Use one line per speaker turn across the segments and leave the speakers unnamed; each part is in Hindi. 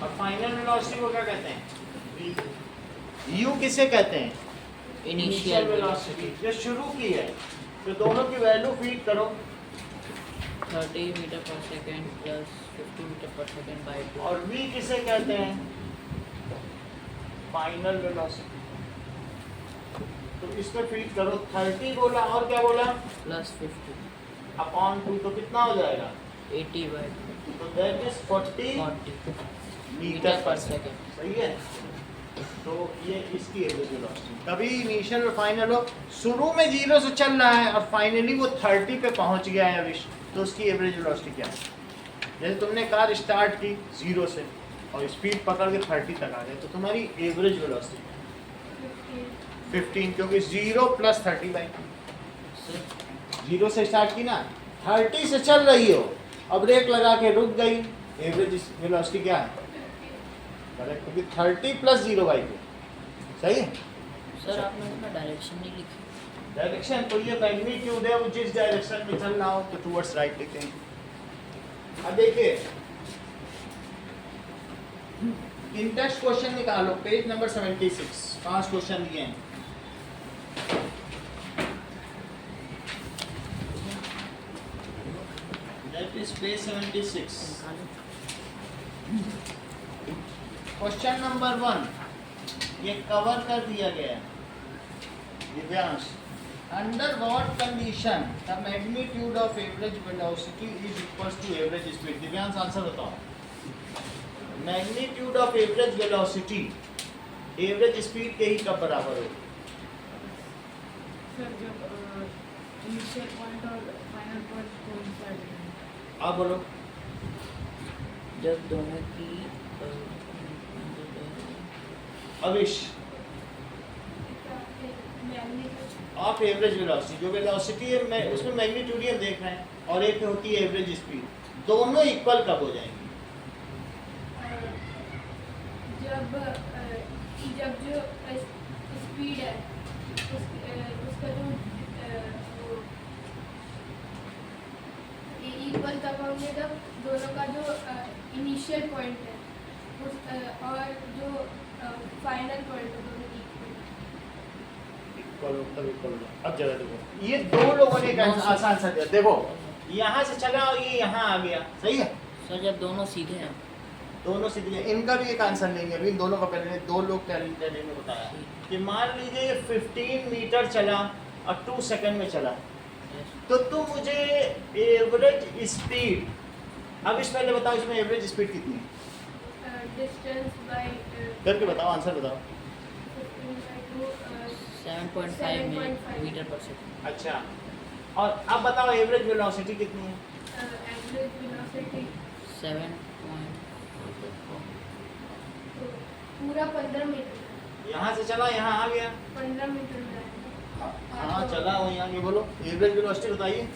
और फाइनल वेलोसिटी को क्या कहते हैं? u किसे कहते हैं?
इनिशियल
वेलोसिटी जो शुरू की है। तो दोनों की वैल्यू फीड करो।
30 metre per second plus 50 metre per second by 2
और v किसे कहते हैं? Final velocity. तो इसमें फीड करो 30 बोला और क्या बोला?
प्लस 50
अपॉन 2 तो कितना हो जाएगा?
80 बाई 2
तो that is 40
40
metre per
second.
Second. सही है। तो ये इसकी एवरेज वेलोसिटी। कभी इनिशियल और फाइनल हो, शुरू में 0 से चल रहा है और फाइनली वो 30 पे पहुंच गया है अविश, तो उसकी एवरेज वेलोसिटी क्या है? जैसे तुमने कार स्टार्ट की 0 से और स्पीड पकड़ के 30 तक आ गए, तो तुम्हारी एवरेज वेलोसिटी 15, क्योंकि 0 प्लस 30 बाई 0 से स्टार्ट की ना, 30 से चल रही हो, अब ब्रेक लगा के रुक गई, एवरेज वेलोसिटी क्या है? करेक्ट, क्योंकि 30 प्लस 0 बाई 2। सही है।
सर आपने उसमें डायरेक्शन नहीं लिखी।
डायरेक्शन तो ये मैग्नीट्यूड है, वो जिस डायरेक्शन में चल रहा हो तो टुवर्ड्स राइट लिखते हैं। अब देखिए इन टेस्ट क्वेश्चन निकालो, पेज नंबर 76, 5 क्वेश्चन दिए हैं। That is page 76। Question number 1 ये कवर कर दिया गया है। Divyansh, under what condition the magnitude of average velocity is equals to average speed? Divyansh answer बताओ। Magnitude of average velocity average speed के ही कब बराबर होगी?
सर जब इनिशियल पॉइंट और फाइनल पॉइंट कोइंसाइड करें।
आप बोलो।
जब दोनों की
अविश ऑफ एवरेज वेलोसिटी, जो वेलोसिटी है मैं उसमें मैग्नीट्यूड ही हम देख रहे हैं, और एक होती है एवरेज स्पीड, दोनों इक्वल कब हो जाएंगी?
जब जो स्पीड है उसका जो इक्वल तब होंगे जब दोनों का जो इनिशियल पॉइंट है और जो फाइनल पॉइंट है दोनों
इक्वल इक्वल। अब जरा देखो, ये दो लोगों ने एक आसान सा दिया। देखो यहाँ से चला और ये यहाँ आ गया, सही है।
सर जब दोनों सीधे हैं
दोनों सीधे, इनका भी एक आंसर लेंगे अभी। इन दोनों का पहले दो लोग टैलेंटेड ने बताया कि मान लीजिए ये 15 मीटर चला और 2 सेकंड में चला, तो तुम मुझे एवरेज स्पीड, अब इस पहले बताओ इसमें एवरेज स्पीड कितनी है
डिस्टेंस बाय
करके बताओ, आंसर बताओ।
7.5 मीटर पर सेकेंड।
अच्छा, और अब बताओ एवरेज वेलोसिटी कितनी है?
एवरेज वेलोसिटी
7.4
पूरा 15 मीटर,
यहाँ से चला यहाँ आ गया,
15 मीटर में
हाँ चला वो यहाँ। ये बोलो एवरेज वेलोसिटी बताइए।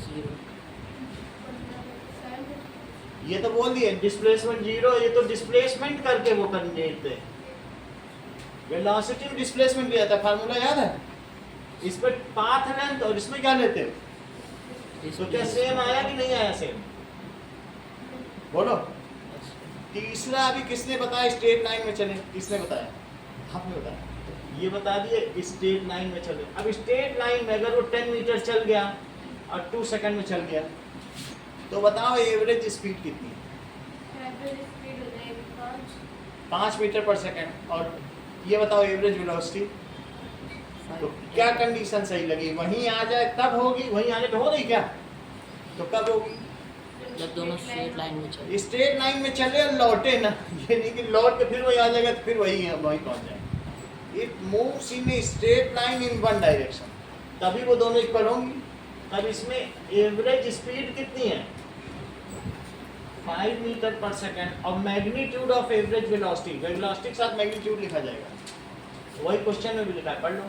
0
ये तो बोल दिए डिस्प्लेसमेंट 0, ये तो डिस्प्लेसमेंट करके वो कर देते हैं। वेलोसिटी में डिस्प्लेसमेंट लिया था, फार्मूला याद है? इस पर पाथ लेंथ और इसमें क्या लेते हैं, तो क्या सेम आया कि नहीं आया सेम? बोलो। तीसरा अभी किसने बताया स्ट्रेट लाइन में चले? किसने बताया? आपने बताया। ये बता दिए स्ट्रेट लाइन में चले। अब स्ट्रेट लाइन में अगर वो 10 मीटर चल गया और 2 सेकंड में चल गया, तो बताओ एवरेज स्पीड कितनी है?
एवरेज स्पीड हो जाएगी
5 मीटर पर सेकंड। और ये बताओ एवरेज वेलोसिटी, तो क्या कंडीशन सही लगी? वहीं आ जाए तब होगी, वहीं आने पे हो रही क्या? तो कब होगी?
जब दोनों स्ट्रेट लाइन में चले।
स्ट्रेट लाइन में चले और लौटे ना, ये नहीं कि लौट के फिर वही आ जाएगा तो फिर वही है, वही पहुंच जाएगा। It moves in a straight line in one direction, तभी वो दोनों इक्वल होंगी। अब इसमें एवरेज स्पीड कितनी है? 5 मीटर पर सेकंड। और magnitude of average velocity, velocity के साथ मैग्नीट्यूड लिखा जाएगा, वही क्वेश्चन में भी लिखा है, पढ़ लो।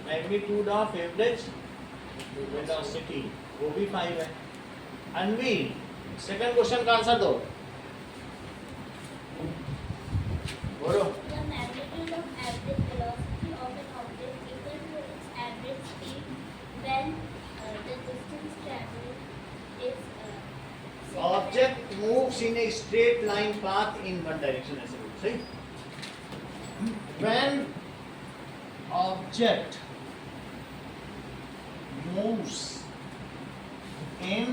मैग्नीट्यूड ऑफ एवरेज वेलोसिटी वो भी 5 है। अनवी सेकंड क्वेश्चन का आंसर दो, बोलो।
The magnitude of average velocity of an object equal to its average speed when the distance traveled is
object moves in a straight line path in one direction, ऐसे बोलो, सही। When object moves in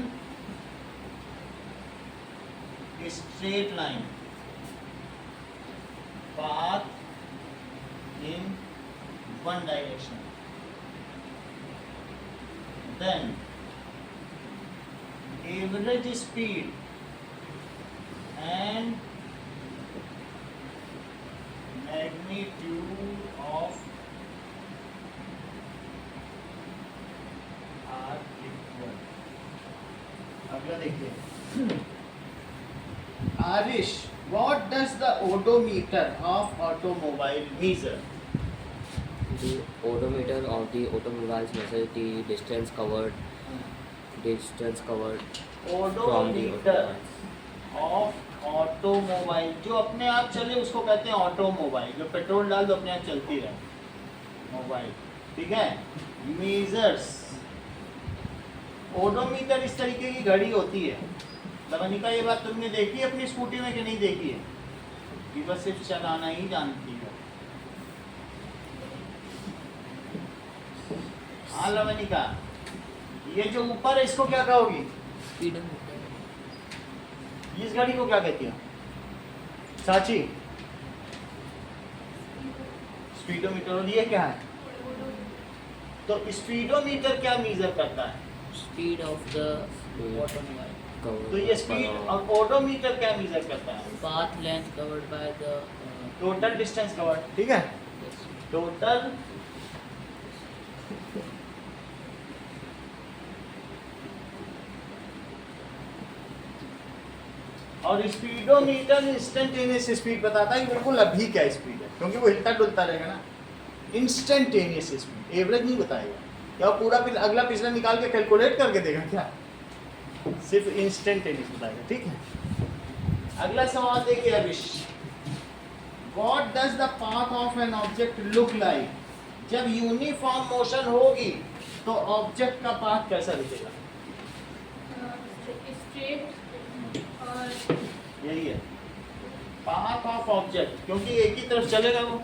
straight line path in one direction, then average speed and magnitude of are equal. अगला देखिए, Arish, what does the odometer of automobile measure?
The odometer of the automobiles measures the distance covered from the
odometer
automobiles.
Of automobile, जो अपने आप चले उसको कहते हैं ऑटोमोबाइल, जो पेट्रोल डाल दो अपने आप चलती रहे, मोबाइल, ठीक है। मेजर्स, ओडोमीटर इस तरीके की घड़ी होती है। लवनिका, ये बात तुमने देखी है अपनी स्कूटी में कि नहीं देखी है? कि बस सिर्फ चलाना ही जानती है। हाँ लवनिका, ये जो ऊपर है इसको क्या कहोगी?
स्पीडोमीटर,
इस घड़ी को क्या कहती है साची? स्पीडोमीटर। और ये क्या है? तो स्पीडोमीटर क्या मेजर करता है?
Speed of the automobile.
तो ये स्पीड, और ओडोमीटर क्या मेजर करता है?
Path length covered by the
total distance covered, ठीक है। टोटल और स्पीडोमीटर इंस्टेंटेनियस स्पीड बताता है कि बिल्कुल अभी क्या स्पीड है, क्योंकि वो हिलता डुलता रहेगा ना। इंस्टेंटेनियस स्पीड, एवरेज नहीं बताएगा। क्या वो पूरा अगला पिछला निकाल के कैलकुलेट करके देगा क्या? सिर्फ इंस्टेंटेनियस बताएगा, ठीक है। अगला सवाल देखिए Abhish, what does the path of an object look like? जब यूनिफॉर्म मोशन होगी तो ऑब्जेक्ट का पाथ कैसा दिखेगा?
स्ट्रेट और
यही है पाथ ऑफ ऑब्जेक्ट, क्योंकि एक ही तरफ चलेगा वो,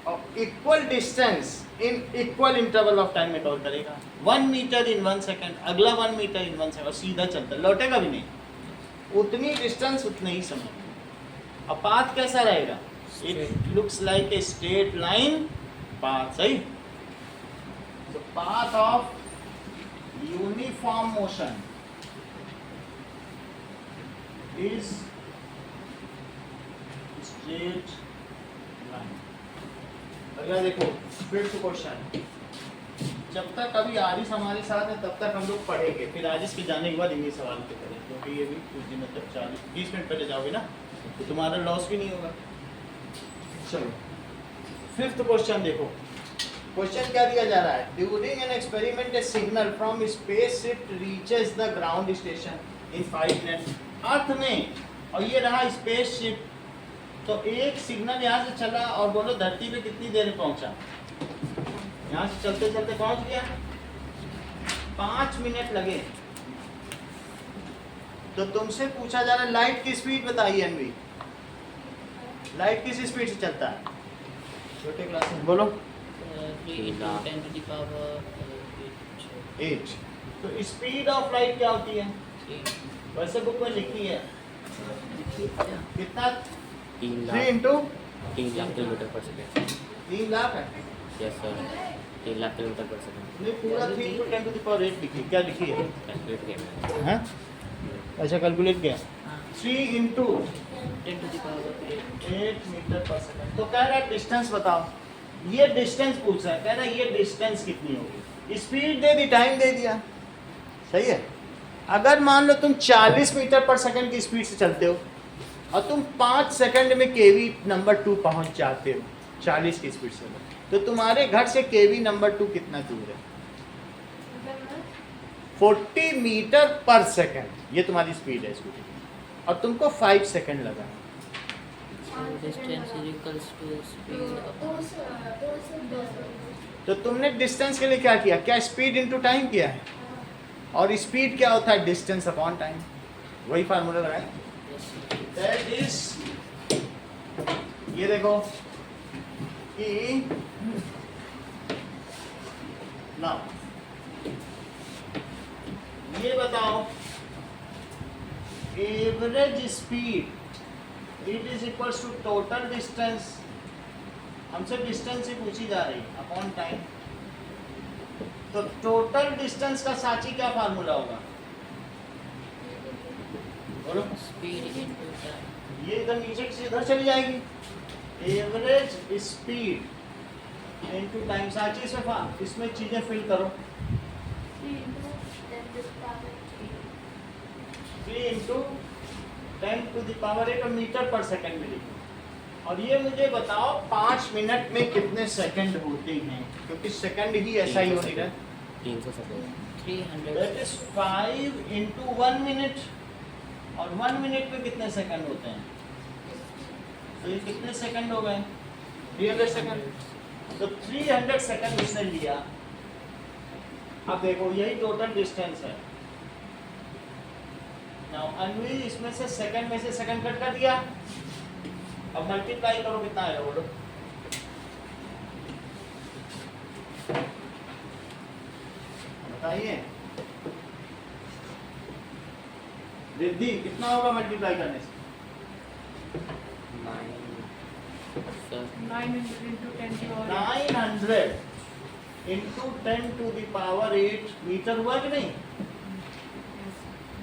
और equal distance in equal interval of time में कवर करेगा। 1 मीटर इन 1 सेकंड, अगला 1 मीटर इन 1 सेकंड, सीधा चलता है, लौटेगा भी नहीं। उतनी डिस्टेंस उतने ही समय। अब पाथ कैसा रहेगा? It looks like a straight line path, सही। तो path of uniform motion is straight line। अगला देखो, फिफ्थ क्वेश्चन। जब तक अभी आरिश हमारे साथ है तब तक हम लोग पढ़ेंगे, फिर आरिश के जाने के बाद इन्हीं सवाल पे करेंगे, क्योंकि ये भी कुछ दिन तक 40-20 मिनट पहले जाओगे ना तो तुम्हारा लॉस भी नहीं होगा। चलो फिफ्थ क्वेश्चन देखो, क्वेश्चन क्या दिया जा रहा है? During an experiment a signal from spaceship reaches the ground station in 5 minutes. Earth में, और ये रहा स्पेसशिप, तो एक सिग्नल यहाँ से चला और बोलो धरती पे कितनी देर में पहुंचा? यहाँ से चलते चलते पहुंच गया, 5 मिनट लगे। तो तुमसे पूछा जा रहा है लाइट की स्पीड बताइए एनवी, लाइट किस स्पीड से चलता है? छोटे क्लास में बोलो।
3 into 10 to the power
8। तो स्पीड ऑफ लाइट क्या होती है?
8।
वैसे बुक में लिखी है कितना?
3
3
लाख
इंटू
3 लाख किलोमीटर पर सेकेंड।
3 लाख है?
यस सर, 3 लाख किलोमीटर पर सेकेंड।
नहीं, पूरा 3 इंटू 10 टू द पावर 8 लिखी, क्या लिखी है?
कैलकुलेट किया मैंने।
हाँ, अच्छा कैलकुलेट किया।
हाँ,
3 into
10 to the power 8।
8 metre पर सेकंड। तो कह रहा है डिस्टेंस बताओ, ये डिस्टेंस पूछ रहा है, कह रहा है ये डिस्टेंस कितनी होगी? स्पीड दे दी, टाइम दे दिया, सही है। अगर मान लो तुम 40 मीटर पर सेकंड की स्पीड से चलते हो और तुम 5 सेकंड में केवी नंबर 2 पहुंच जाते हो 40 की स्पीड से, तो तुम्हारे घर से केवी नंबर 2 कितना दूर है? 40 मीटर पर सेकंड, ये तुम्हारी स्पीड है स्कूटी की, और तुमको 5 सेकंड लगा।
Distance is equals to speed upon
तो तुमने डिस्टेंस के लिए क्या किया? क्या स्पीड इनटू टाइम किया है? और स्पीड क्या होता है? Distance upon time. वही फार्मूला लगाए। दैट इज, ये देखो कि ना, ये बताओ average speed it is equals to total distance, हमसे डिस्टेंस ही पूछी जा रही अपॉन टाइम। तो टोटल डिस्टेंस का साची क्या फार्मूला होगा बोलो?
Speed into time.
ये इधर नीचे से इधर चली जाएगी। एवरेज स्पीड इनटू टाइम, साची इसमें चीजें फिल करो। 3 into 10 to the power 8 metre पर सेकंड मिलेगी। और ये मुझे बताओ 5 मिनट में कितने सेकंड होते हैं, क्योंकि सेकंड ही ऐसा ही होने का।
300 second.
300
that is 5 into 1 minute, और 1 मिनट में कितने सेकंड होते हैं? तो ये कितने सेकंड हो गए? 300 सेकंड। तो 300 सेकंड उसने लिया। अब देखो यही टोटल डिस्टेंस है। नाउ अनवी इसमें से सेकंड में से सेकंड कट कर दिया। अब मल्टीप्लाई करो, कितना आएगा बोलो? बताइए रिद्धि, कितना होगा मल्टीप्लाई करने से?
900 into 10 to the power
900 into 10 to the power 8 metre हुआ कि नहीं?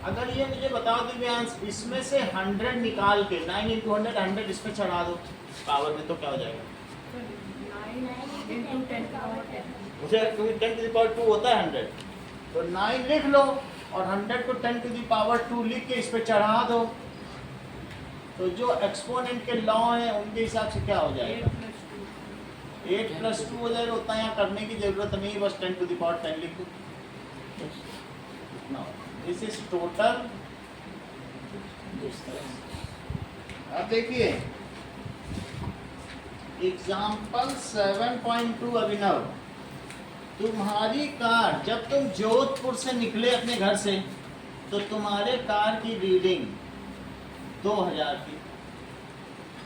अगर ये मुझे बताओ दिव्यांश, इसमें से 100 निकाल के 9 इंटू 100 इसमें चढ़ा दो पावर में, तो क्या हो जाएगा?
9 into 10 to the power 10.
मुझे 10 टू द पावर 2 होता है 100, तो 9 लिख लो और 100 को 10 टू द पावर 2 लिख के इस पे चढ़ा दो। तो जो एक्सपोनेंट के लॉ हैं उनके हिसाब से क्या हो जाएगा? 8 प्लस 2 हो जाएगा। उतना यहाँ करने की जरूरत नहीं है, बस 10 टू द पावर 10 लिख दो। This is total. अब देखिए एग्जाम्पल 7.2 अभिनव, तुम्हारी कार, जब तुम जोधपुर से निकले अपने घर से तो तुम्हारे कार की रीडिंग 2000 थी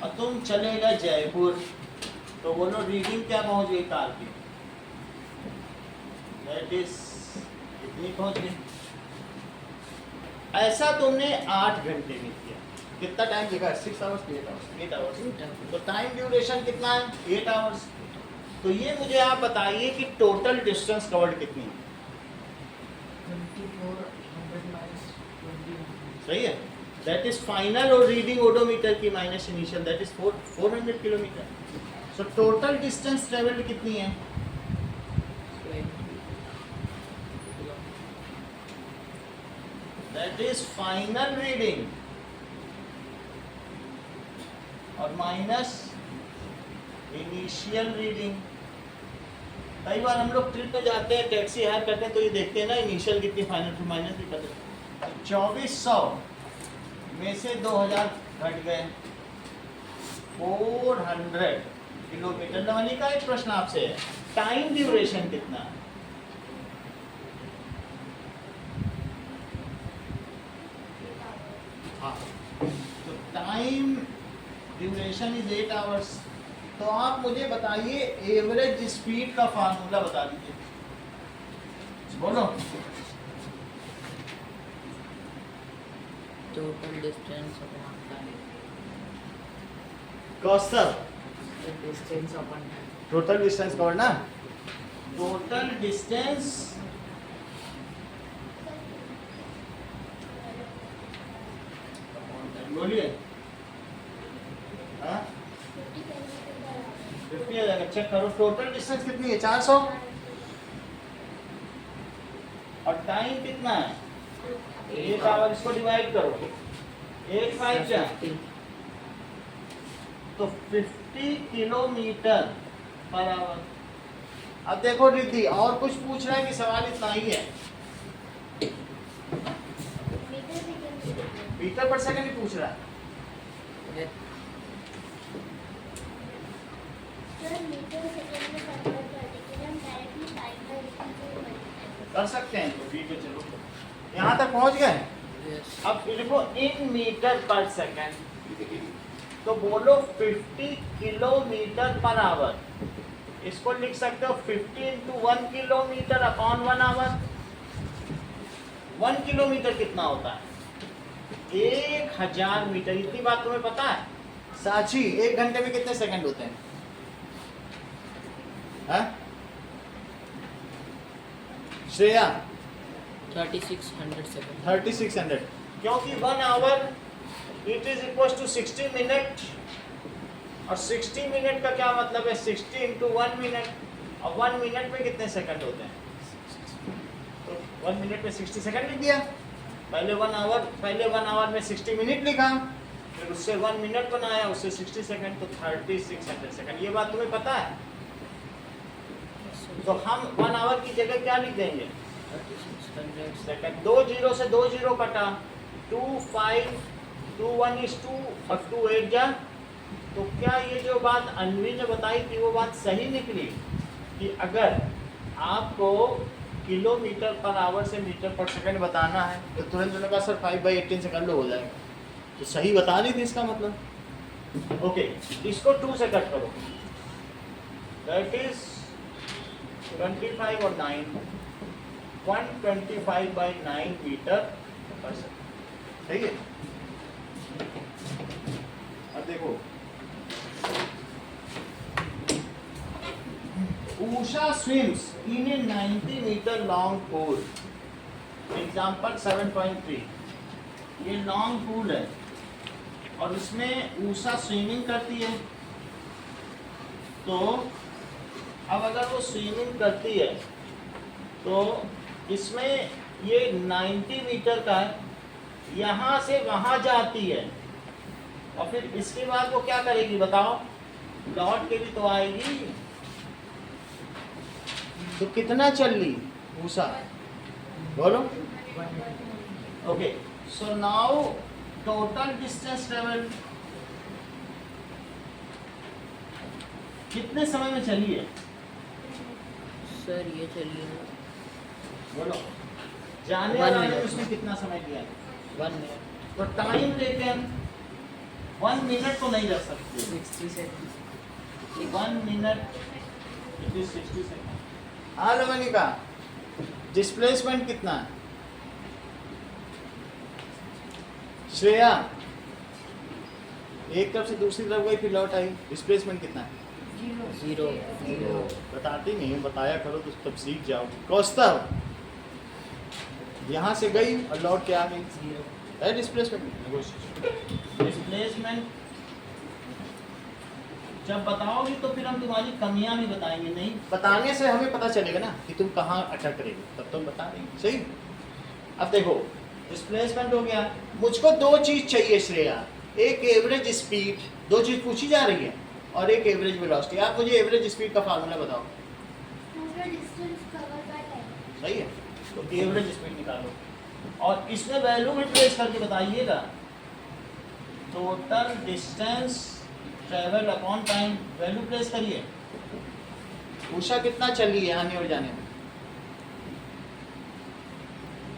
और तुम चले गए जयपुर, तो बोलो रीडिंग क्या पहुंच गई कार की? दैट इज कितनी पहुंच गई? ऐसा तुमने 8 घंटे में किया। कितना टाइम लिखा है? 6 आवर्स, 8 आवर्स। तो टाइम ड्यूरेशन कितना है? 8 आवर्स। तो ये मुझे आप बताइए कि टोटल डिस्टेंस कवर्ड कितनी है?
2400 minus 21.
सही है। दैट इज फाइनल और रीडिंग ओडोमीटर की minus initial, that is 400 kilometre. So total distance travelled कितनी है?
20.
दैट इज फाइनल रीडिंग और माइनस इनिशियल रीडिंग। कई बार हम लोग ट्रिप पे जाते हैं, टैक्सी हायर करते हैं, तो ये देखते हैं ना इनिशियल कितनी, फाइनल फिर माइनस भी करते हैं। 2400 में से 2000 घट गए, 400 किलोमीटर। नवनी का एक प्रश्न आपसे है, टाइम ड्यूरेशन कितना है? हाँ, तो टाइम ड्यूरेशन इज 8 आवर्स। तो आप मुझे बताइए एवरेज स्पीड का फार्मूला बता दीजिए, बोलो।
Total distance upon time.
Kaushal,
The distance upon time.
Total distance cover ना, टोटल डिस्टेंस बोलिए। हाँ 50 आ जाएगा। चेक करो टोटल डिस्टेंस कितनी है? 400। और टाइम कितना है? 8 आवर। इसको डिवाइड करो, 8 5 क्या?
50.
तो 50 किलोमीटर पर आवर। अब देखो रिद्धि, और कुछ पूछ रहा है कि सवाल इतना ही है? मीटर पर सेकंड ही पूछ रहा है।
Okay.
कर सकते हैं तो ठीक है, चलो यहाँ तक पहुँच गए।
Yes.
अब लिखो इन मीटर पर सेकंड, तो बोलो 50 किलोमीटर पर आवर। इसको लिख सकते हो 50 into 1 kilometre upon 1 hour. 1 kilometre कितना होता है? 1000 मीटर। इतनी बात तुम्हें पता है? साची, 1 घंटे में कितने सेकंड होते हैं? हाँ? श्रेया
3600 सेकंड।
3600, क्योंकि 1 hour it is equal to 60 minute, और 60 मिनट का क्या मतलब है? 60 इंटू 1 मिनट, और 1 मिनट में कितने सेकंड होते हैं? तो 1 मिनट में 60 सेकंड लिख दिया। पहले 1 आवर में 60 मिनट लिखा, फिर उससे 1 मिनट बनाया, उससे 60 सेकंड, तो 3600 सेकंड। ये बात तुम्हें पता है? तो हम 1 आवर की जगह क्या लिख देंगे?
3600
सेकंड। 2 जीरो से 2 जीरो कटा, 2 5 2 1 is 2 और 2 8 जा। तो क्या ये जो बात अन्वी ने बताई थी वो बात सही निकली कि अगर आपको किलोमीटर पर आवर से मीटर पर सेकंड बताना है तो तुरंत उन्होंने कहा सर 5/18 से कर लो, हो जाएगा। तो सही बता रही थी इसका मतलब। ओके, इसको 2 से कट करो, दैट इज 25 और 9, 125/9 मीटर पर सेकंड। सही है? अब देखो, Usha swims in a 90 meter long pool. Example 7.3, ये लॉन्ग पूल है और इसमें ऊषा स्विमिंग करती है। तो अब अगर वो स्विमिंग करती है तो इसमें ये 90 मीटर का है, यहाँ से वहाँ जाती है, और फिर इसके बाद वो क्या करेगी बताओ? लौट के भी तो आएगी। तो कितना चल ली ऊषा? बोलो। Okay, so now total distance travel कितने समय में चली है?
सर ये चलिए
बोलो। जाने और आने में उसने कितना समय लिया?
1 मिनट।
तो टाइम टेकन 1 मिनट तो नहीं रख सकते।
60 second.
1 minute it is 60 second. हाँ रमनिका, डिस्प्लेसमेंट कितना है? श्रेया एक तरफ से दूसरी तरफ गई फिर लौट आई, डिस्प्लेसमेंट कितना है?
0।
बताती नहीं, बताया करो तो तब सीख जाओ। कौस्तव यहाँ से गई और लौट के आ गई,
0
है डिस्प्लेसमेंट। डिस्प्लेसमेंट जब बताओगी तो फिर हम तुम्हारी कमियां भी बताएंगे। नहीं बताने से हमें पता चलेगा ना कि तुम कहाँ अटक रही हो, तब तुम बता देंगे। सही। अब देखो डिस्प्लेसमेंट हो गया। मुझको 2 चीज चाहिए श्रेया, एक एवरेज स्पीड, 2 चीज पूछी जा रही है, और एक एवरेज वेलोसिटी। आप मुझे एवरेज स्पीड का फार्मूला बताओ।
पूरा डिस्टेंस कवर बाय टाइम।
सही है, तो एवरेज स्पीड निकालो और इसमें वैल्यू भी प्लेस करके बताइएगा। Total distance travel upon time, value place करिए। उषा कितना चली है आने और जाने में?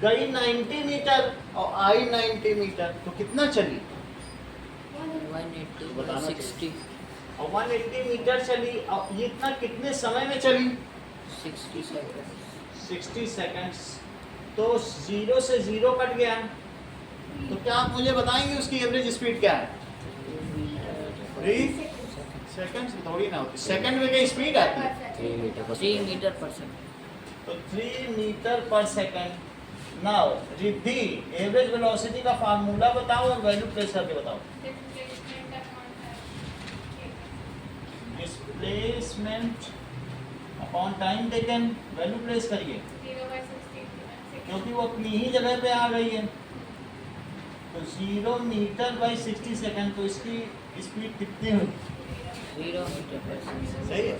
गई 90 मीटर और आई 90 मीटर, तो कितना चली?
180
बताना
60
और 180 मीटर चली, और ये इतना कितने समय में चली?
60 सेकंड।
60 सेकंड्स। तो 0 से 0 कट गया, तो क्या आप मुझे बताएंगे उसकी एवरेज स्पीड क्या है? 3 सेकंड से थोड़ी ना होती, सेकंड में क्या स्पीड आती है?
3 मीटर पर
3
सेकंड।
मीटर पर सेकंड।
तो 3 मीटर पर second. Now Riddhi average velocity का फार्मूला बताओ और वैल्यू प्लेस करके बताओ। Displacement upon time taken, value place करिए, क्योंकि वो अपनी ही जगह पे आ गई है। तो 0 मीटर बाई 60 सेकंड, तो इसकी स्पीड कितनी हुई?
0 मीटर पर सेकंड।
सही है।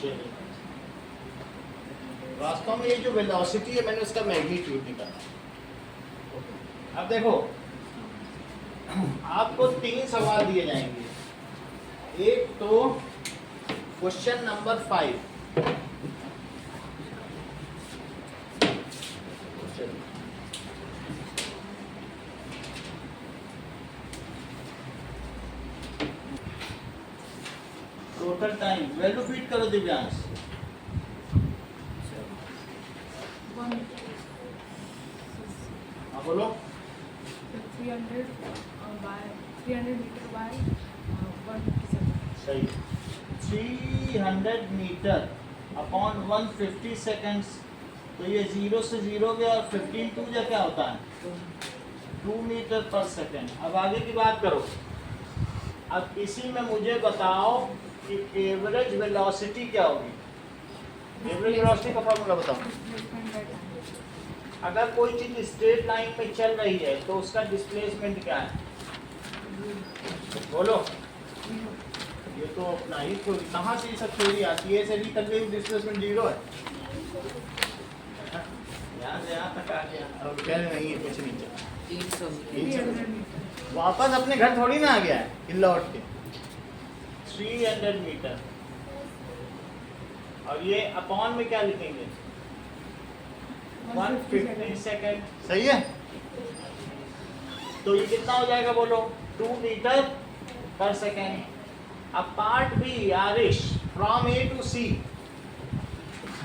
चलिए, वास्तव में ये जो वेलोसिटी है मैंने उसका मैग्नीट्यूड निकाला। अब देखो आपको 3 सवाल दिए जाएंगे। एक तो question number 5, total time value feed करो दिव्यांश।
1
हाँ बोलो।
300 by 300 meter by 157.
सही। 300 मीटर अपॉन 150 सेकेंड्स, तो ये 0 से 0 गया और 15 टू जा क्या होता है 2 मीटर पर सेकेंड। अब आगे की बात करो। अब इसी में मुझे बताओ कि एवरेज वेलोसिटी क्या होगी। एवरेज वेलोसिटी का फॉर्मूला बताओ।
Displacement by time.
अगर कोई चीज स्ट्रेट लाइन में चल रही है तो उसका डिस्प्लेसमेंट क्या है, बोलो। ये तो अपना ही थ्योरी, कहाँ से ये सब थ्योरी आती है, ऐसे भी तक डिस्प्लेसमेंट 0 है। यहाँ से यहाँ तक आ गया, अब कह रहे नहीं है कुछ नहीं चला।
300
300 meter.
वापस अपने घर थोड़ी ना आ गया है कि लौट के। 300 मीटर और ये अपॉन में क्या लिखेंगे 150 सेकेंड। सही है। तो ये कितना हो जाएगा बोलो 2 मीटर पर सेकेंड। अब part B Arish from A to C.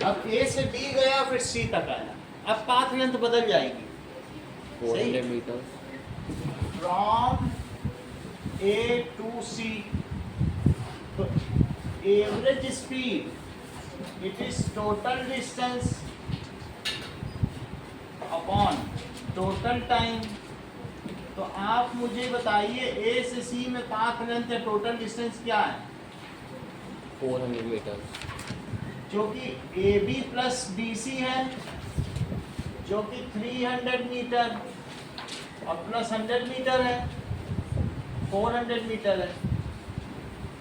अब ए से बी गया फिर सी तक आया, अब पाथ लेंथ बदल जाएगी।
400 meters.
From A to C, तो average speed it is total distance upon total time. तो आप मुझे बताइए ए से सी में पाथ लेंथ या टोटल डिस्टेंस क्या है,
400 meters.
जो कि A B plus B C है, जो कि 300 मीटर और प्लस 100 मीटर है, 400 मीटर है।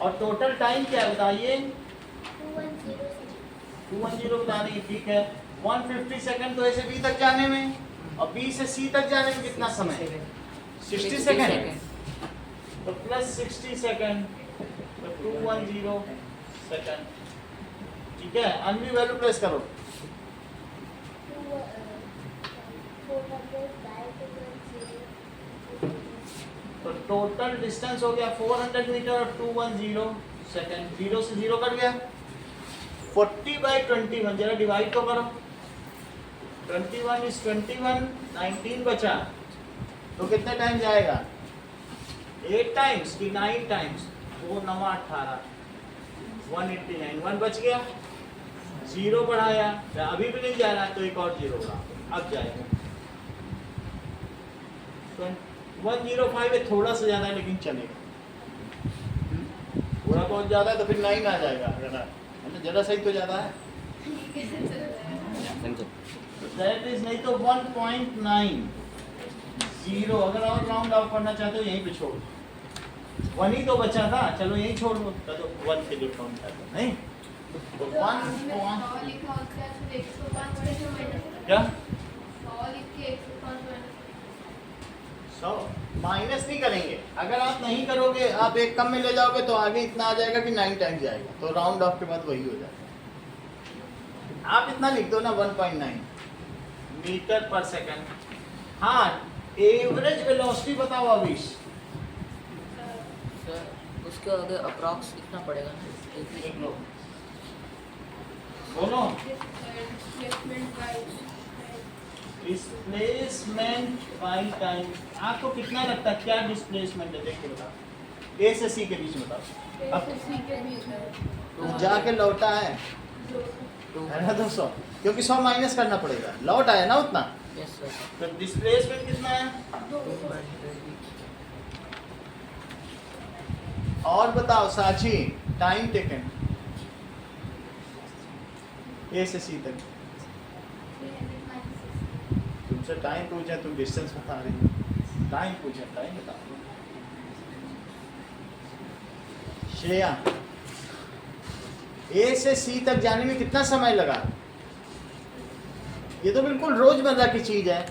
और टोटल टाइम क्या है बताइए, 210 बता रही है, ठीक है। 150 सेकंड तो ऐसे बी तक जाने में, और बी से सी तक जाने में कितना समय, 60 सेकंड। तो प्लस 60 सेकंड तो 210 सेकंड, ठीक है। अनवी वैल्यू प्लेस करो।
400 by 210.
तो टोटल डिस्टेंस हो गया 400 मीटर और 210 सेकंड। 0 से 0 कट गया। 40 by 21 जरा डिवाइड तो करो। 21 is 21, 19 बचा, तो कितने टाइम जाएगा 8 टाइम्स कि 9 टाइम्स, 4 9 18, 189, 1 बच गया। 0 बढ़ाया, अभी भी नहीं जा रहा तो एक और 0 बढ़ा, अब जाएगा। 105 है, थोड़ा सा ज्यादा है लेकिन चलेगा। थोड़ा बहुत ज्यादा है तो फिर 9 आ जाएगा, जरा सही तो ज्यादा है।
समझो.
दैट इज नहीं तो 1.90। अगर और राउंड ऑफ करना चाहते हो यहीं पे छोड़, 1 ही तो बचा था, चलो यहीं छोड़ दो, तो 1 के लिए काउंट कर दो, नहीं तो 1 क्या 100 माइनस नहीं करेंगे। अगर आप नहीं करोगे, आप एक कम में ले जाओगे तो आगे इतना आ जाएगा कि 9 टाइम्स जाएगा, तो राउंड ऑफ के बाद वही हो जाएगा। आप इतना लिख दो ना 1.9 मीटर पर सेकंड। हाँ, एवरेज वेलोसिटी बताओ अभी।
सर उसके आगे अप्रॉक्स कितना पड़ेगा ना,
देख लो, बोलो। डिस्प्लेसमेंट बाई टाइम आपको कितना लगता है, क्या डिस्प्लेसमेंट है, देख के बताओ। ए से सी के बीच में बताओ। अब जाके लौटा है ना 200, क्योंकि 100 माइनस करना पड़ेगा, लौट आया ना उतना।
Yes sir.
तो डिस्प्लेसमेंट कितना है,
200।
और बताओ साक्षी, टाइम टेकन ए से सी तक। तुमसे टाइम पूछा, तुम डिस्टेंस बता रही हो। टाइम पूछा, टाइम बताओ। श्रेया, ए से सी तक जाने में कितना समय लगा, ये तो बिल्कुल रोजमर्रा की चीज है।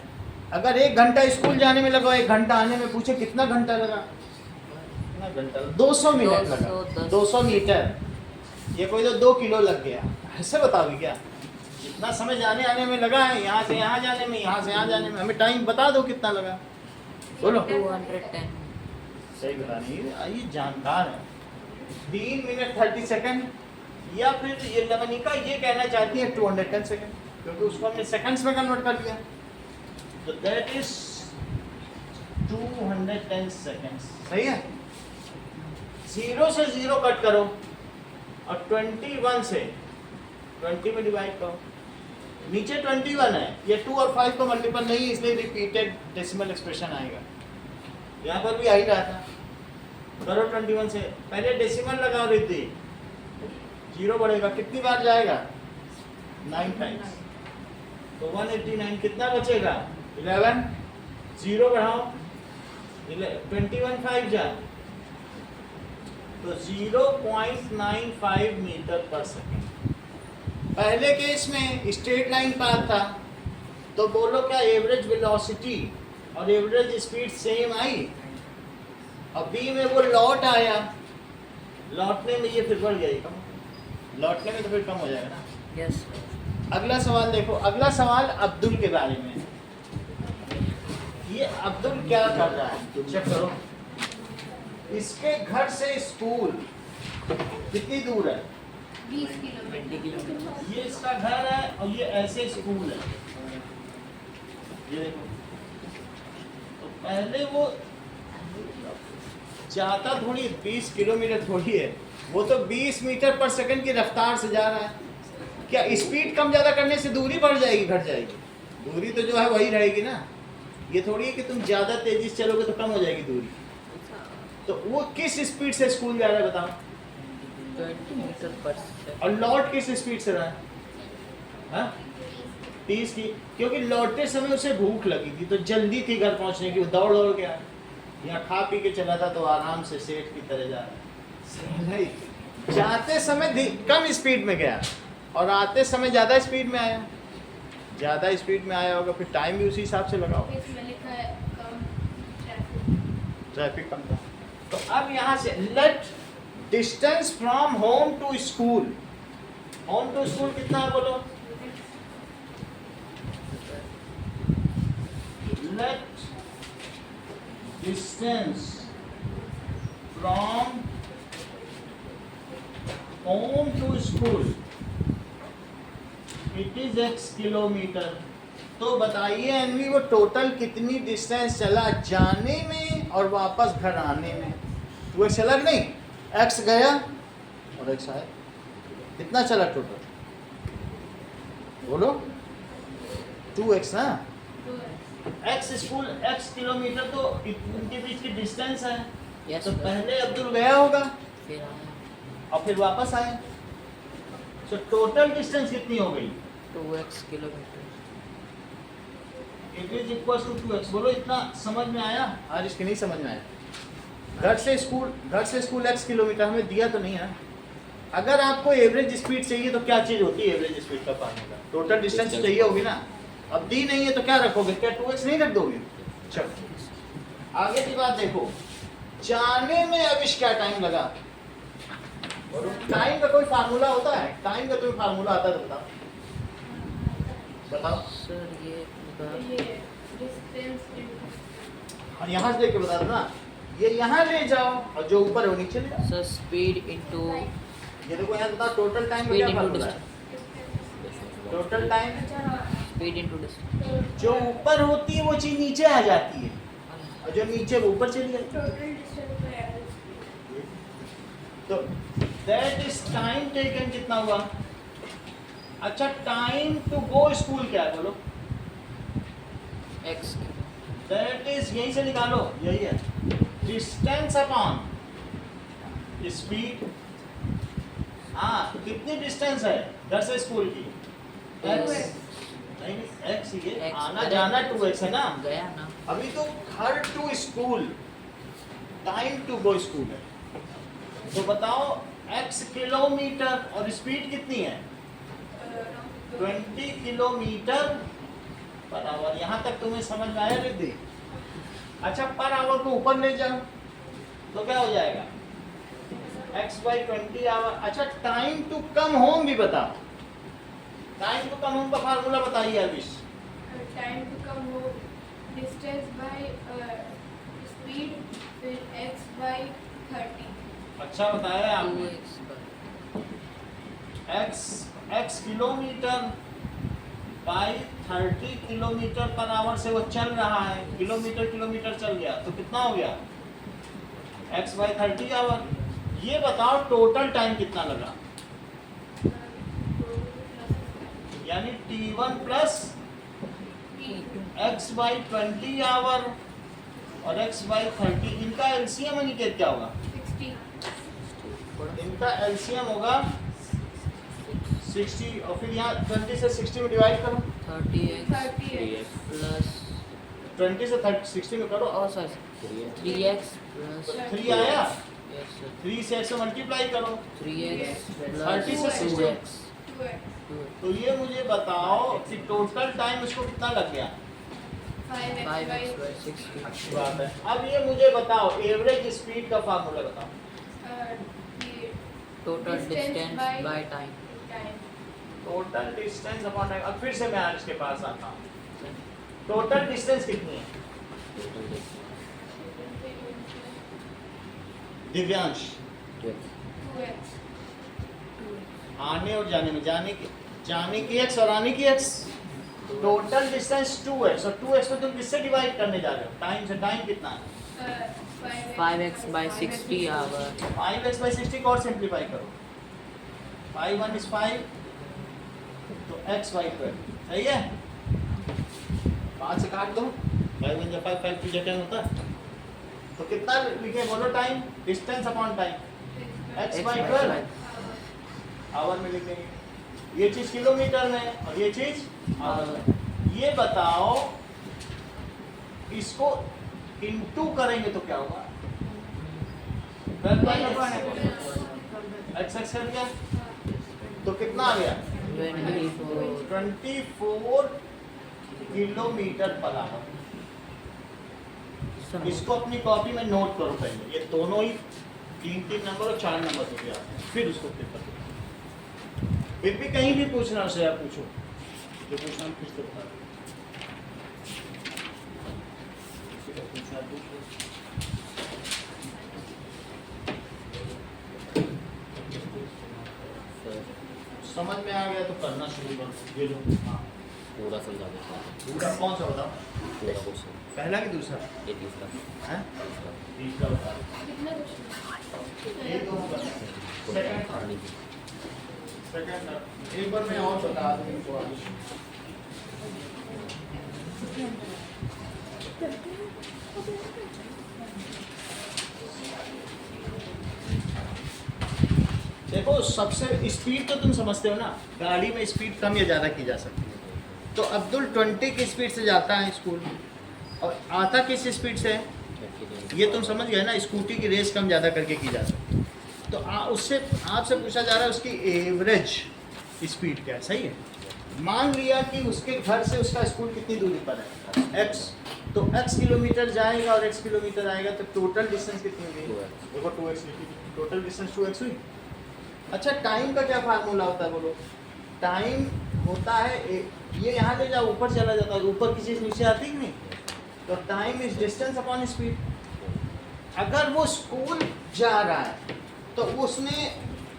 अगर 1 घंटा स्कूल जाने में लगा, 1 घंटा आने में, पूछे कितना घंटा लगा, कितना घंटा, 200 मिनट लगा। 200 मीटर, ये कोई तो 2 किलो लग गया, ऐसे बताओगे क्या, इतना समय जाने आने में लगा है, यहाँ से यहाँ जाने में, यहाँ से यहाँ जाने में, हमें टाइम बता दो कितना लगा, बोलो।
210।
सही बता नहीं, ये जानकार है। 3 मिनट 30 सेकंड, या फिर ये लवनिका ये कहना चाहती है 210 सेकंड, क्योंकि उसको हमने सेकंड्स में कन्वर्ट कर लिया। तो दैट इज 210 सेकंड्स, सही है। 0 से 0 कट करो और 21 से 20 में डिवाइड करो। नीचे 21 है, ये 2 और 5 को मल्टीपल नहीं, इसलिए रिपीटेड डेसिमल एक्सप्रेशन आएगा। यहाँ पर भी आ ही रहा था। करो 21 से, पहले डेसिमल लगाओ रिद्धि, 0 बढ़ेगा, कितनी बार जाएगा? 9 टाइम्स। तो 189 कितना बचेगा? 11, 0 बढ़ाओ, 21 5 जा, तो 0.95 मीटर पर सेकेंड। पहले केस में स्ट्रेट लाइन पाथ था, तो बोलो क्या एवरेज वेलोसिटी और एवरेज स्पीड सेम आई? अब बी में वो लौट आया, लौटने में ये फिर बढ़ गया, कम लौटने में तो फिर कम हो जाएगा ना।
यस
अगला सवाल देखो, अगला सवाल अब्दुल के बारे में। ये अब्दुल क्या कर रहा है, चेक करो। इसके घर से स्कूल कितनी दूर है?
20 किलोमीटर।
20 किलोमीटर।
ये इसका घर है और ये ऐसे स्कूल है, ये देखो। तो पहले वो जाता थोड़ी 20 किलोमीटर थोड़ी है, वो तो 20 मीटर पर सेकंड की रफ्तार से जा रहा है। क्या स्पीड कम ज़्यादा करने से दूरी बढ़ जाएगी घट जाएगी? दूरी तो जो है वही रहेगी ना। ये थोड़ी है कि तुम ज़्यादा तेजी से चलोगे तो कम हो जाएगी दूरी। तो वो किस स्पीड से स्कूल जा रहा है बताओ?
20 मीटर पर सेकंड।
और लौट किस स्पीड से रहा है? हाँ? 30 की, क्योंकि लौटते समय उसे भूख लगी थी तो जल्दी थी घर पहुंचने की, वो दौड़ दौड़ के आया। यहाँ खा पी के चला था तो आराम से सेठ की तरह जा रहा है। जाते समय कम स्पीड में गया और आते समय ज़्यादा स्पीड में आया। ज़्यादा स्पीड में आया होगा, फिर टाइम भी उसी हिसाब से लगाओ।
इसमें लिखा है कम ट्रैफिक।
ट्रैफिक कम था। तो अब यहाँ से let distance from home to school, home to school कितना है बोलो? Let distance from home to school it is x kilometre. तो बताइए एनवी वो टोटल कितनी डिस्टेंस चला जाने में और वापस घर आने में? वो चला कि नहीं? x गया और x आया, कितना चला टोटल बोलो? 2x ना। x स्कूल x किलोमीटर, तो इनके बीच की डिस्टेंस है।
यस
तो पहले अब्दुल गया होगा
फिर आया
और फिर वापस आया, तो टोटल डिस्टेंस कितनी हो गई?
2x kilometre.
It is equal to 2x। बोलो इतना समझ में आया? आज इसके नहीं समझ में आया। घर से स्कूल x किलोमीटर हमें दिया तो नहीं है। अगर आपको एवरेज स्पीड चाहिए तो क्या चीज होती है एवरेज स्पीड का पाने का? टोटल डिस्टेंस चाहिए होगी ना। अब दी नहीं है तो क्या रखोगे? क्या 2x नहीं रख दोगे? चलो आगे की बात देखो। जाने में अविश क्या टाइम लगा? टाइम का कोई फार्मूला होता है? टाइम का कोई फार्मूला आता है तो बताओ, बताओ।
सर ये
ये डिस्टेंस
और यहाँ से देख के बता दो ना, ये यहाँ ले जाओ और जो ऊपर है वो नीचे ले जाओ।
सर स्पीड इनटू
ये देखो यहाँ बताओ टोटल टाइम का
स्पीड
क्या
इनटू
फार्मूला है?
Distance.
Total time
speed into distance.
जो ऊपर होती है वो चीज नीचे आ जाती है और जो नीचे वो ऊपर चली जाती है।
टोटल डिस्टेंस पर एवरेज।
तो दैट इज टाइम टेकन कितना हुआ? अच्छा टाइम टू गो स्कूल क्या है बोलो?
x
दैट इज यहीं से निकालो, यही है डिस्टेंस अपॉन स्पीड। हाँ कितनी डिस्टेंस है घर से स्कूल की?
X।
नहीं x ये
X,
आना जाना 2x है ना।
गया ना।
अभी तो घर to school, time to go school है। तो बताओ x किलोमीटर और स्पीड कितनी है? 20 किलोमीटर पर आवर। यहाँ तक तुम्हें समझ में आया रिद्धि? अच्छा पर आवर को ऊपर ले जाओ तो क्या हो जाएगा? x/20 our. अच्छा टाइम टू कम होम भी बताओ। टाइम टू कम होम का फार्मूला बताइए अविश।
टाइम टू कम हो डिस्टेंस बाय स्पीड फिर x/30।
अच्छा बताया आपने।
2x
x kilometre by 30 kilometre per hour से वो चल रहा है, किलोमीटर चल गया तो कितना हो गया x बाई 30 आवर। ये बताओ टोटल टाइम कितना लगा, यानी t1 plus x by 20 hour और x बाई 30, इनका एलसीएम अनिकेत क्या होगा,
60
इनका एलसीएम होगा 60 और फिर यहाँ 20 से 60 में डिवाइड करो,
30x plus
20 से 60 में करो,
oh sorry 3x plus
3 आया,
yes sir
3 से x से मल्टीप्लाई करो,
3x
30
plus
से
2x
2x
तो ये मुझे बताओ कि टोटल टाइम इसको कितना लग गया।
5x
5x
by
by 60
अच्छी बात है। अब ये मुझे बताओ एवरेज स्पीड का फार्मूला बताओ।
total distance by time
time
total distance upon time. अब फिर से मैं आज के पास आता हूँ, टोटल डिस्टेंस कितनी है
Total distance.
दिव्यांश,
2x
आने और जाने में, जाने की x और आने की x, टोटल डिस्टेंस 2x और 2x को तुम किससे डिवाइड करने जा रहे हो, टाइम से। टाइम कितना है
5x by 60 hour
5x by 60 को और सिंप्लीफाई करो, 5 1 is 5 तो x by 12 सही है, 5 से काट दो, 5 1 5 5 2 10 होता है तो कितना लिखे बोलो, time distance upon time x by 12 hour में लिखेंगे, ये चीज किलोमीटर में और ये चीज आवर में। ये बताओ इसको इनटू करेंगे तो क्या होगा, 12 x कर दिया तो कितना आ गया 24 किलोमीटर पर आवर। इसको अपनी कॉपी में नोट करो पहले, ये दोनों ही 3 नंबर और 4 नंबर हो गया, फिर उसको पेपर करो। फिर भी कहीं भी पूछना उसे आप पूछो, जो पूछना हम फिर से बता दें। किसी को पूछना है, पूछो।
Sir,
समझ में आ गया तो करना शुरू करो। ये लो, हाँ
पूरा समझा देता हूँ।
पूरा कौन सा बताओ,
पूरा क्वेश्चन
पहला कि दूसरा
ये तीसरा
है,
तीसरा
तीसरा बता
कितना क्वेश्चन
ये दोनों बता सेकंड
पानी की
सेकंड एक बार मैं और बता दूं इनको आज। देखो सबसे स्पीड तो तुम समझते हो ना, गाड़ी में स्पीड कम या ज़्यादा की जा सकती है। तो अब्दुल 20 की स्पीड से जाता है स्कूल और आता किस स्पीड से है, ये तुम समझ गए ना, स्कूटी की रेस कम ज़्यादा करके की जा सकती है। तो उससे आपसे पूछा जा रहा है उसकी एवरेज स्पीड क्या है, सही है। मान लिया कि उसके घर से उसका स्कूल कितनी दूरी पर है x, तो x किलोमीटर जाएगा और x किलोमीटर आएगा, तो टोटल डिस्टेंस कितनी हुई,
2x।
देखो 2x लिखी, टोटल डिस्टेंस 2x हुई। अच्छा टाइम का क्या फार्मूला होता है बोलो, टाइम होता है ये यहाँ ले जाओ ऊपर चला जाता है, ऊपर की चीज़ नीचे आती ही नहीं, तो time is distance upon speed. अगर वो स्कूल जा रहा है तो उसने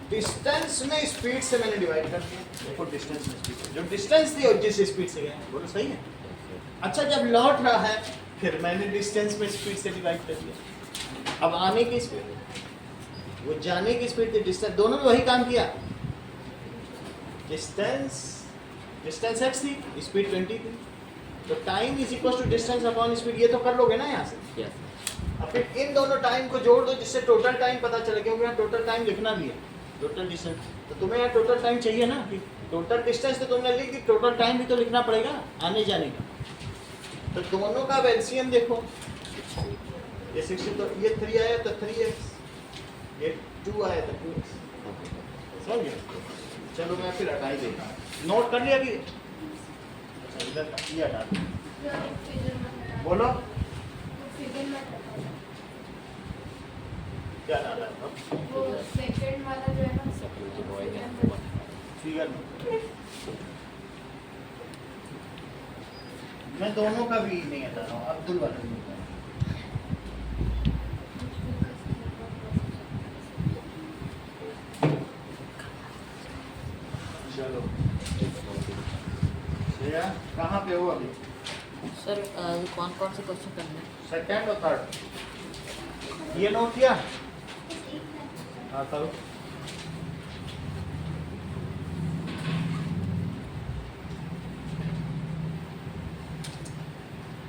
डिस्टेंस में स्पीड से मैंने डिवाइड कर दिया, देखो डिस्टेंस में स्पीड, जो डिस्टेंस थी और जिस स्पीड से गए बोलो सही है। अच्छा जब लौट रहा है फिर मैंने डिस्टेंस में स्पीड से डिवाइड कर दिया। अब आने की स्पीड, वो जाने की स्पीड थी, डिस्टेंस, दोनों में वही काम किया। डिस्टेंस x थी, स्पीड 20 थी, तो time is equal to distance upon speed, ये तो कर लोगे ना यहाँ से।
Yes.
अब फिर इन दोनों टाइम को जोड़ दो जिससे टोटल टाइम पता चले, क्योंकि यहाँ टोटल टाइम लिखना भी है, टोटल डिस्टेंस, तो तुम्हें यहाँ टोटल टाइम चाहिए ना, कि टोटल डिस्टेंस तो तुमने लिखी, टोटल टाइम भी तो लिखना पड़ेगा आने जाने का। तो दोनों का एलसीएम देखो, ये 60 तो ये 3 आया तो 3x, ये 2 आया तो 2x, समझ गए। चलो मैं फिर हटाई देता हूँ, नोट कर लिया कि अच्छा इधर का ये हटा दो। बोलो
फिगर मत हटाओ।
क्या डाला है
वो सेकंड वाला जो है ना,
Second की drawing है।
फिगर में। मैं दोनों का भी नहीं हटा रहा हूँ, अब्दुल वाला नहीं हटा रहा हूँ। पे हो अभी?
सर कौन कौन से क्वेश्चन करने हैं?
सेकंड और थर्ड ये नोट किया? हाँ करो।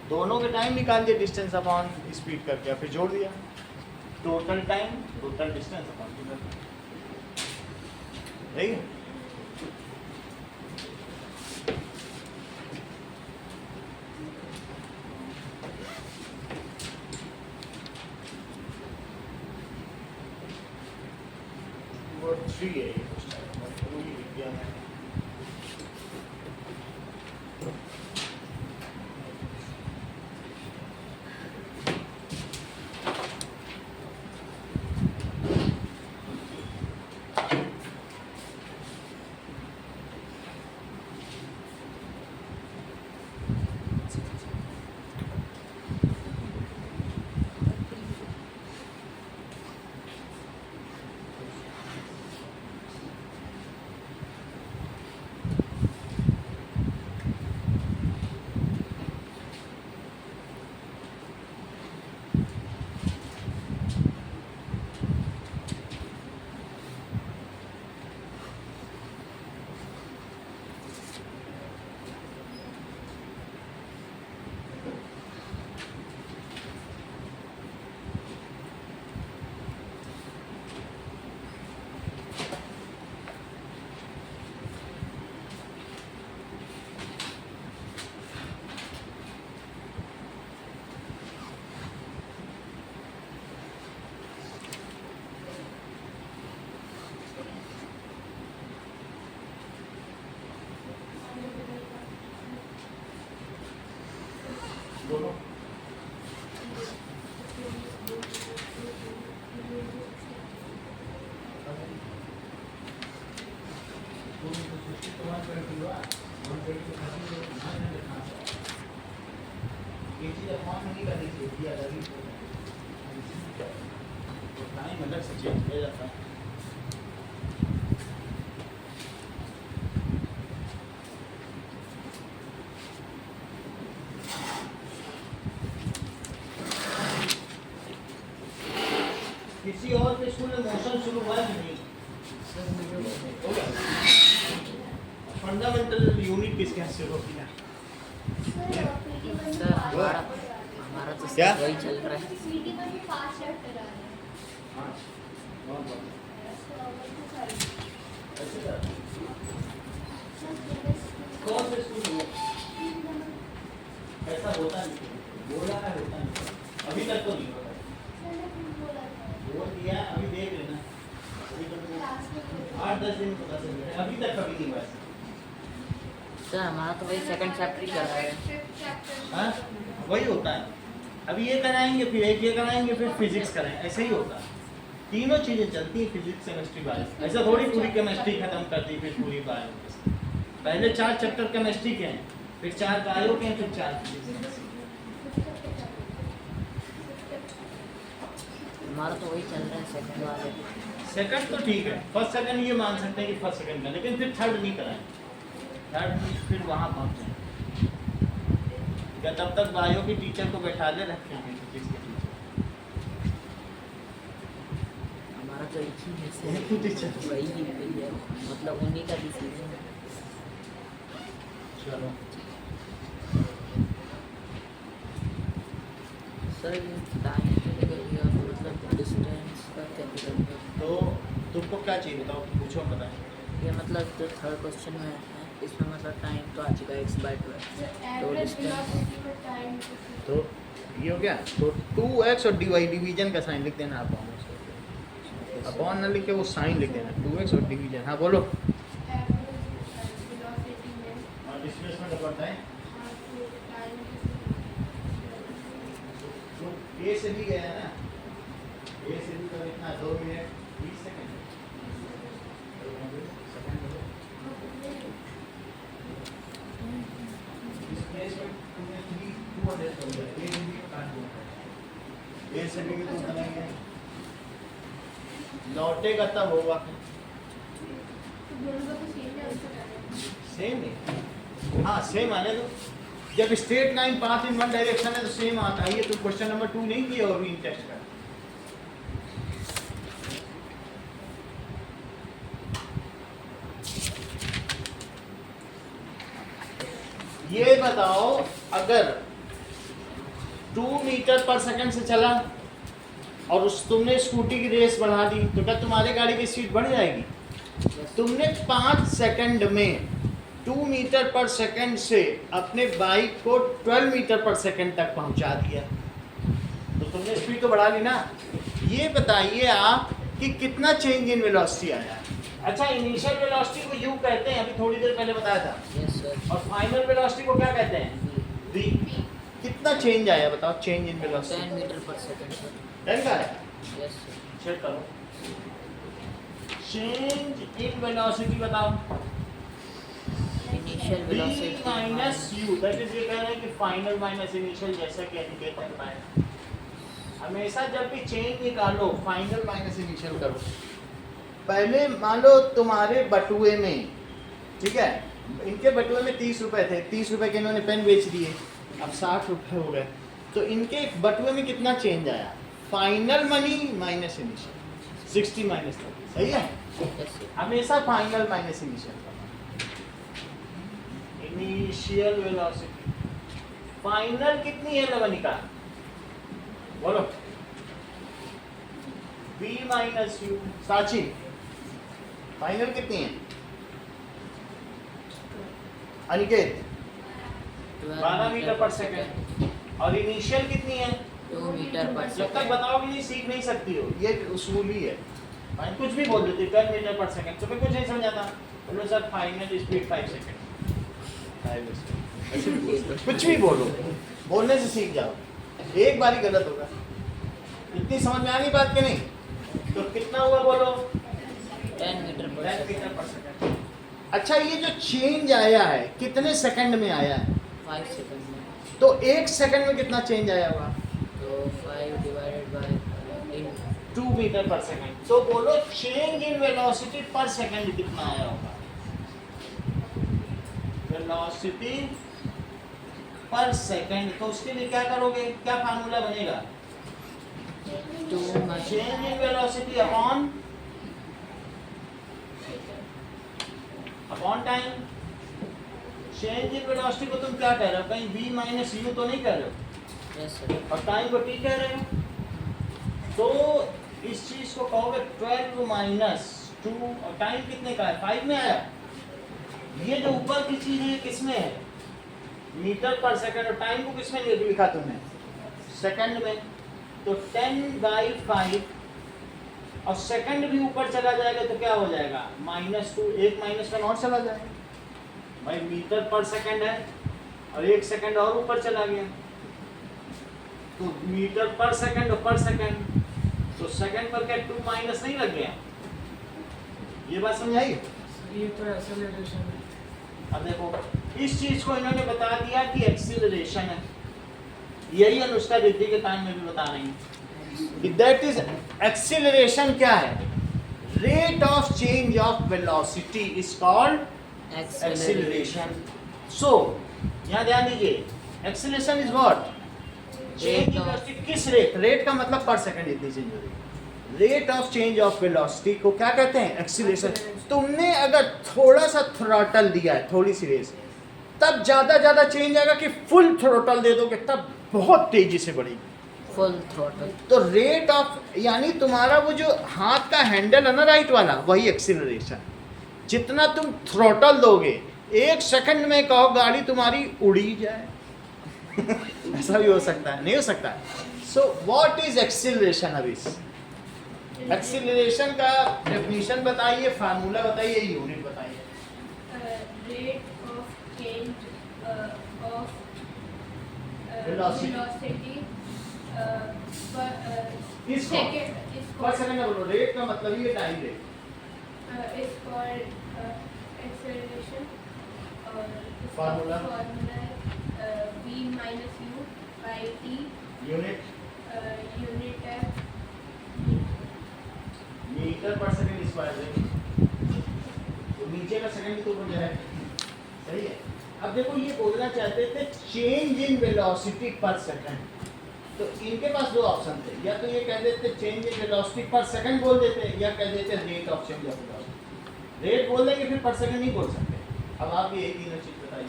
दोनों के टाइम निकाल दिए डिस्टेंस अपॉन स्पीड करके, फिर जोड़ दिया total time total distance upon speed करके, ठीक है? वो 3 है ये उस टाइम पर, वो ही लिख दिया मैंने। बोलो। टाइम अलग से चेंज किया जाता है। किसी और के स्कूल में मोशन शुरू हुआ है कि नहीं? फंडामेंटल यूनिट किसके हाथ से होती है?
सर हमारा तो
क्या?
वही चल रहा है।
सीटी पर भी 5 शर्ट करा रहे हैं।
हाँ, बहुत बढ़िया। ऐसे कर। कौन से स्कूल में ऐसा होता नहीं? बोला है होता नहीं, अभी तक तो नहीं होता। बोल दिया, अभी देख लेना, अभी तक 8-10 दिन पता चल गया, अभी तक कभी नहीं हुआ ऐसा।
सर हमारा तो वही सेकंड चैप्टर ही चल रहा है।
हाँ, वही होता है। अभी ये कराएंगे, फिर एक ये कराएंगे, फिर फिजिक्स कराएंगे, ऐसे ही होता है। तीनों चीजें चलती हैं, फिजिक्स केमिस्ट्री बायो। ऐसा थोड़ी पूरी केमिस्ट्री खत्म कर दी फिर पूरी बायो। पहले 4 चैप्टर केमिस्ट्री के हैं, फिर 4 बायो के हैं, फिर 4 फिजिक्स।
हमारा तो वही चल रहा है सेकंड वाले।
सेकंड तो ठीक है, फर्स्ट सेकंड ये मान सकते हैं कि फर्स्ट सेकंड का, लेकिन फिर थर्ड नहीं कराएं। थर्ड फिर वहाँ पहुँचे क्या, तब तक बायो की टीचर को बैठा ले रखे हैं फिजिक्स के टीचर।
हमारा तो एक ही है
एक ही टीचर।
वही है, मतलब उन्हीं का डिसीजन है।
चलो
सर ये टाइम निकल मतलब डिस्टेंस का क्या निकल
तो तुमको क्या चाहिए बताओ, पूछो बताएं।
ये मतलब जो थर्ड क्वेश्चन में है इसमें मतलब टाइम तो आ चुका है x/12 तो डिस्टेंस
तो ये हो गया, तो 2x और डिवीजन का साइन लिख देना अपॉन, अपॉन ना लिख के वो साइन लिख देना, 2x और डिवीजन। हाँ बोलो। और डिस्प्लेसमेंट पड़ता है तो ए से भी गया है ना, ए से भी तो इतना 2 मिनट 20 सेकंड। ए से भी तो बनाएंगे, लौटेगा तब होगा सेम ही। हाँ सेम आने दो, जब straight line path in one direction है तो सेम आता है। ये तो क्वेश्चन नंबर 2 नहीं किया और इन टेस्ट का। ये बताओ अगर 2 मीटर पर सेकंड से चला और तुमने स्कूटी की रेस बढ़ा दी तो क्या तुम्हारी गाड़ी की स्पीड बढ़ जाएगी? तुमने 5 सेकंड में 2 मीटर पर सेकंड से अपने बाइक को 12 मीटर पर सेकंड तक पहुंचा दिया, तो तुमने स्पीड तो बढ़ा ली ना। ये बताइए आप कि कितना चेंज इन वेलोसिटी आया। अच्छा, इनिशियल वेलोसिटी को यू कहते हैं, अभी थोड़ी देर पहले बताया था,
यस सर।
और फाइनल वेलोसिटी को क्या कहते हैं? v। कितना चेंज आया बताओ? चेंज इन
10
वेलोसिटी
मीटर पर सेकंड सर।
10 का है।
Yes sir.
चेक करो चेंज इन वेलोसिटी बताओ।
Initial
v
velocity
minus u, that is ये कह रहे हैं कि फाइनल माइनस इनिशियल, जैसा कि इंडिकेट करता है। हमेशा जब भी चेंज निकालो फाइनल माइनस इनिशियल करो। पहले मान लो तुम्हारे बटुए में, ठीक है, इनके बटुए में 30 रुपए थे, 30 रुपए के इन्होंने पेन बेच दिए, अब 60 रुपए हो गए, तो इनके बटुए में कितना चेंज आया? Final money minus initial, 60 minus 30, सही है।
Yes sir.
हमेशा फाइनल माइनस इनिशियल करना। इनिशियल वेलोसिटी फाइनल कितनी है लवनिका? बोलो। v minus you. साची फाइनल कितनी है? अनिकेत 12 मीटर पर सेकंड। और इनिशियल कितनी है?
2 मीटर पर
जब तक
सेकंड।
बताओगे नहीं सीख नहीं सकती हो, ये उसूल ही है। भाई कुछ भी बोल देते 12 मीटर पर सेकंड, तो फिर कुछ नहीं समझ आता। बोलो सर फाइनल स्पीड 5 सेकंड, ऐसे भी बोलो। कुछ भी बोलो, बोलने से सीख जाओ। एक बार ही गलत होगा। इतनी समझ में आ गई बात कि नहीं? तो कितना हुआ बोलो?
10 मीटर पर
10 मीटर
सेकंड।
पर सेकंड। अच्छा, ये जो चेंज आया है कितने सेकंड में आया है?
5 सेकंड में।
तो 1 सेकंड में कितना चेंज आया होगा?
तो 5 डिवाइडेड बाय
2 मीटर पर सेकंड। तो बोलो चेंज इन वेलोसिटी पर सेकंड कितना आया होगा? वेलोसिटी पर सेकंड, तो उसके लिए क्या करोगे? क्या फार्मूला बनेगा? Change in velocity upon time. Change in velocity को तुम क्या कह रहे हो? कहीं v माइनस यू तो नहीं कह रहे हो?
Yes sir.
और टाइम को t कह रहे हो? तो इस चीज को कहोगे 12 माइनस 2, और टाइम कितने का है? 5 में आया। ये जो ऊपर की चीज है किसमें है? मीटर पर सेकंड। और टाइम को किसमें लिखा तुमने? सेकंड में। तो 10/5, और सेकंड भी ऊपर चला जाएगा तो क्या हो जाएगा? -2, 1 -1 और चला जाएगा। भाई मीटर पर सेकंड है और 1 सेकंड और ऊपर चला गया, तो मीटर पर सेकंड और पर सेकंड, तो सेकंड पर क्या 2 माइनस नहीं लग गया? ये बात समझाई?
ये तो एक्सेलरेशन है।
अब देखो इस चीज को इन्होंने बता दिया कि एक्सीलरेशन है। यही अनुष्का दीदी के टाइम में भी बता रही है। That is acceleration. क्या है? Rate of change of velocity is called acceleration. So यहाँ ध्यान दीजिए, acceleration is what? Change in velocity. किस रेट? रेट का मतलब पर सेकंड इतनी चेंज हो रही है। Rate of change of velocity को क्या कहते हैं? एक्सीलरेशन। तुमने अगर थोड़ा सा थ्रॉटल दिया है, थोड़ी सी रेस, तब ज्यादा चेंज आएगा कि फुल थ्रॉटल दे दोगे तब बहुत तेजी से बढ़ेगी।
Full throttle.
तो रेट ऑफ, यानी तुम्हारा वो जो हाथ का हैंडल है ना राइट वाला, वही एक्सीलरेशन। जितना तुम थ्रॉटल दोगे, 1 सेकंड में कहो गाड़ी तुम्हारी उड़ी जाए ऐसा भी हो सकता है, नहीं हो सकता? So what is acceleration? अभी एक्सीलरेशन का डेफिनेशन बताइए, फार्मूला बताइए, यूनिट बताइए।
Rate of change of
Velocity.
Velocity
इसको पर सेकंड में बोलो। रेट का मतलब ये time rate
is called acceleration, और
Formula?
v minus u by t,
unit
unit है
मीटर पर सेकंड स्क्वायर है। तो नीचे का सेकंड तो ऊपर जाए, सही है। अब देखो ये बोलना चाहते थे चेंज इन वेलोसिटी पर सेकंड, तो इनके पास दो ऑप्शन थे, या तो ये कह देते चेंज इन वेलोसिटी पर सेकंड बोल देते, या कह देते rate of change of velocity. Rate बोल देंगे फिर पर सेकंड नहीं बोल सकते। अब आप ये तीनों चीज बताइए।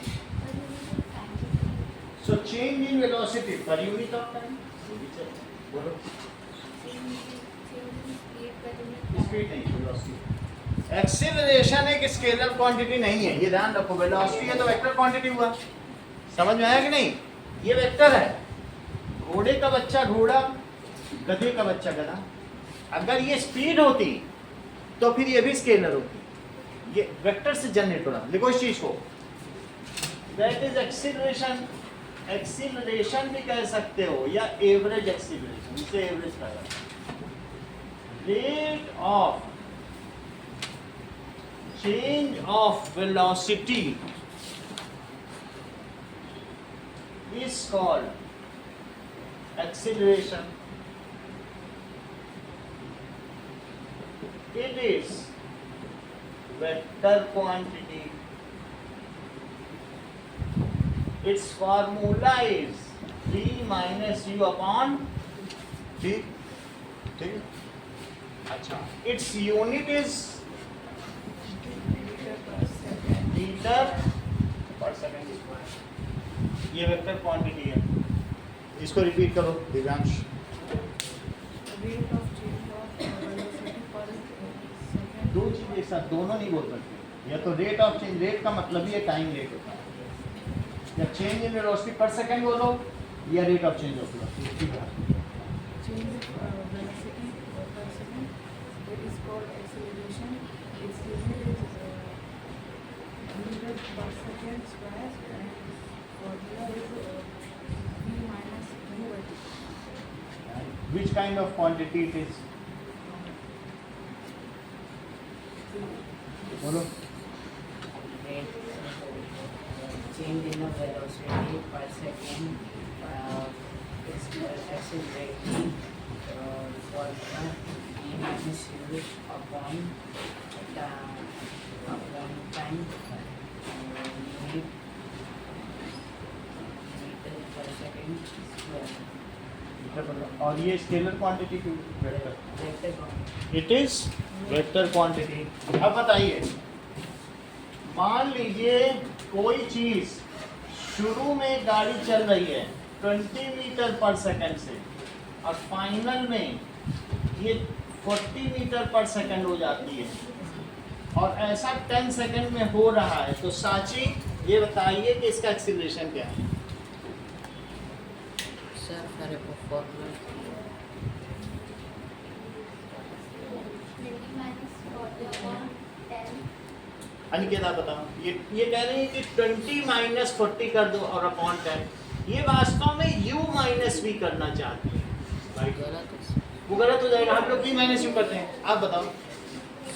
So change in velocity per unit of time, बोलो। स्पीड नहीं, वेलोसिटी। एक्सीलरेशन एक स्केलर क्वांटिटी नहीं है, ये ध्यान रखो। वेलोसिटी है तो वेक्टर क्वांटिटी हुआ, समझ में आया कि नहीं? ये वेक्टर है। घोड़े का बच्चा घोड़ा, गधे का बच्चा गधा। अगर ये स्पीड होती तो फिर ये भी स्केलर होती। ये वेक्टर से जनरेट हो रहा। देखो इस चीज को, दैट इज एक्सीलरेशन। एक्सीलरेशन भी कह सकते हो या एवरेज एक्सीलरेशन, इसे एवरेज कहा जाता है। Rate of change of velocity is called acceleration. It is vector quantity. Its formula is v minus u upon t. ठीक? अच्छा, its unit is मीटर पर सेकंड स्क्वायर। ये वेक्टर क्वांटिटी है। इसको रिपीट करो Divyansh.
Rate of change of velocity per second.
दो चीज एक साथ दोनों नहीं बोल सकते। या तो रेट ऑफ चेंज, रेट का मतलब ही है टाइम रेट होता है, या चेंज इन वेलोसिटी पर सेकंड बोलो, या rate of change of velocity.
Change of velocity per second. It is called acceleration. Its unit is meter per second square, and formula is v minus u by t.
Which kind of quantity it is? बोलो।
Change in the velocity per second is accelerating for v minus u upon time unit meter per second square.
और ये स्केलर क्वांटिटी की vector,
Vector quantity.
It is vector quantity. अब बताइए, मान लीजिए कोई चीज शुरू में गाड़ी चल रही है 20 मीटर पर सेकंड से, और फाइनल में ये 40 मीटर पर सेकंड हो जाती है, और ऐसा 10 सेकंड में हो रहा है, तो साची ये बताइए कि इसका एक्सीलरेशन क्या है?
Sir, for a formula.
20 minus 40 upon 10.
Aniket आप बताओ। ये कह रहे हैं कि 20 माइनस 40 कर दो और अपॉन 10। ये वास्तव में u माइनस v करना चाहती है, राइट?
गलत है sir.
वो गलत हो जाएगा। हम लोग v माइनस u करते हैं। आप बताओ।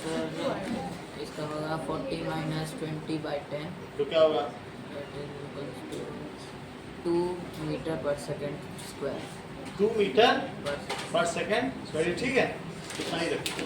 Sir, इसका होगा 40 minus 20 by 10.
तो क्या होगा?
That is equals to 2 meter per second square.
2 metre
Per second.
पर सेकंड। ठीक है, इतना ही रखिए।